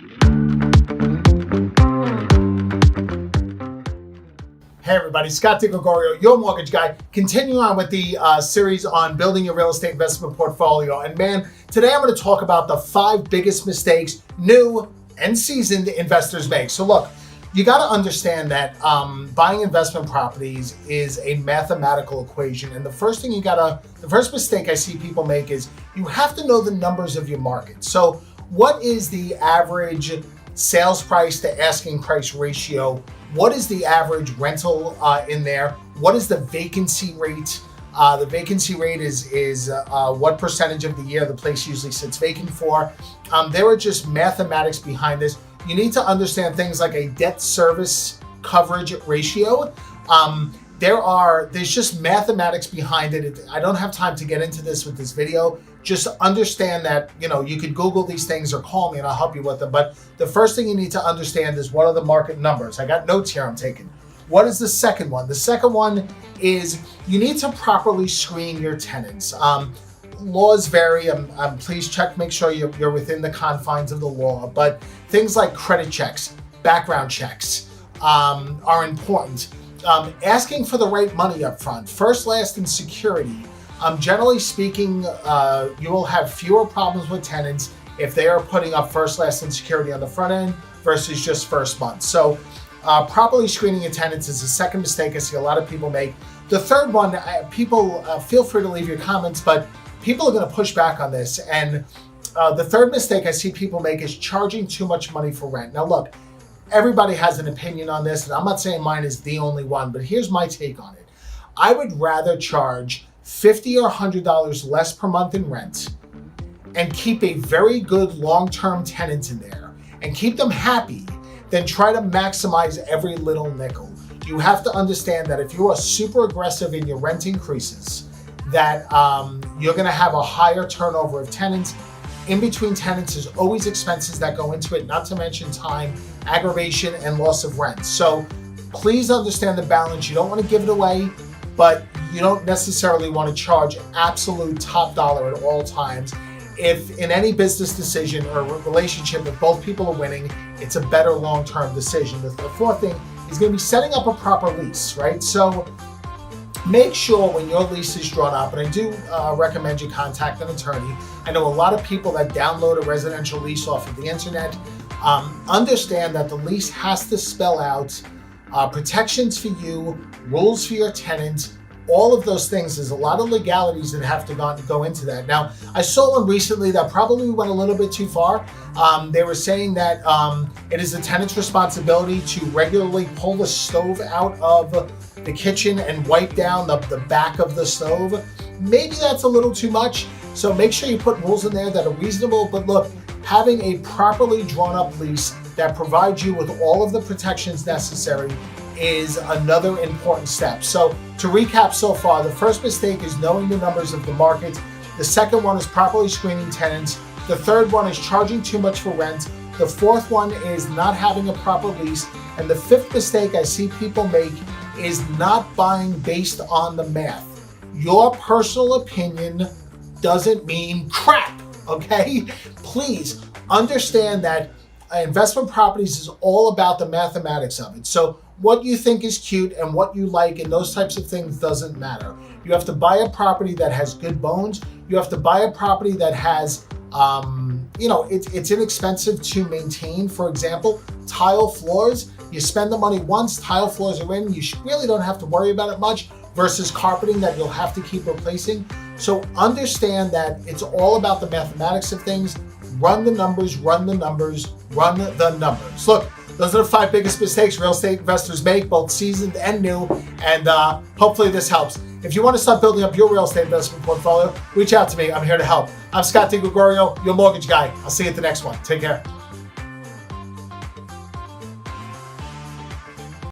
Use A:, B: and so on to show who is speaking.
A: Hey everybody, Scott DiGregorio, your mortgage guy, continuing on with the series on building your real estate investment portfolio. And man, today I'm going to talk about the 5 biggest mistakes new and seasoned investors make. So look, you got to understand that buying investment properties is a mathematical equation. And the first mistake I see people make is you have to know the numbers of your market. So what is the average sales price to asking price ratio? What is the average rental in there? What is the vacancy rate? The vacancy rate is what percentage of the year the place usually sits vacant for. There are just mathematics behind this. You need to understand things like a debt service coverage ratio. There's just mathematics behind it. I don't have time to get into this with this video. Just understand that, you could Google these things or call me and I'll help you with them. But the first thing you need to understand is what are the market numbers. I got notes here I'm taking. What is the second one? The second one is you need to properly screen your tenants. Laws vary. Please make sure you're within the confines of the law. But things like credit checks, background checks are important. Asking for the right money up front, first, last, and security. Generally speaking, you will have fewer problems with tenants if they are putting up first, last, and security on the front end versus just first month. So properly screening your tenants is the second mistake I see a lot of people make. The third one, people feel free to leave your comments, but people are going to push back on this. And the third mistake I see people make is charging too much money for rent. Now look, everybody has an opinion on this, and I'm not saying mine is the only one, but here's my take on it. I would rather charge $50 or $100 less per month in rent and keep a very good long-term tenant in there and keep them happy than try to maximize every little nickel. You have to understand that if you are super aggressive in your rent increases, that you're going to have a higher turnover of tenants. In between tenants, there's always expenses that go into it, not to mention time, aggravation, and loss of rent. So please understand the balance. You don't want to give it away, but you don't necessarily want to charge absolute top dollar at all times. If in any business decision or relationship, if both people are winning, it's a better long-term decision. The fourth thing is going to be setting up a proper lease, right? So make sure when your lease is drawn up, and I do recommend you contact an attorney. I know a lot of people that download a residential lease off of the internet. Understand that the lease has to spell out protections for you, rules for your tenant, all of those things. There's a lot of legalities that have to go into that. Now, I saw one recently that probably went a little bit too far. They were saying that it is the tenant's responsibility to regularly pull the stove out of the kitchen and wipe down the back of the stove. Maybe that's a little too much. So make sure you put rules in there that are reasonable. But look, having a properly drawn up lease that provides you with all of the protections necessary is another important step. So to recap so far, the first mistake is knowing the numbers of the market. The second one is properly screening tenants. The third one is charging too much for rent. The fourth one is not having a proper lease. And the fifth mistake I see people make is not buying based on the math. Your personal opinion doesn't mean crap, okay? Please understand that investment properties is all about the mathematics of it. So what you think is cute and what you like and those types of things doesn't matter. You have to buy a property that has good bones. You have to buy a property that has, it's inexpensive to maintain. For example, tile floors. You spend the money once, tile floors are in. You really don't have to worry about it much versus carpeting that you'll have to keep replacing. So understand that it's all about the mathematics of things. Run the numbers, run the numbers, run the numbers. Look, those are the 5 biggest mistakes real estate investors make, both seasoned and new, and hopefully this helps. If you want to start building up your real estate investment portfolio, reach out to me. I'm here to help. I'm Scott DiGregorio, your mortgage guy. I'll see you at the next one. Take care.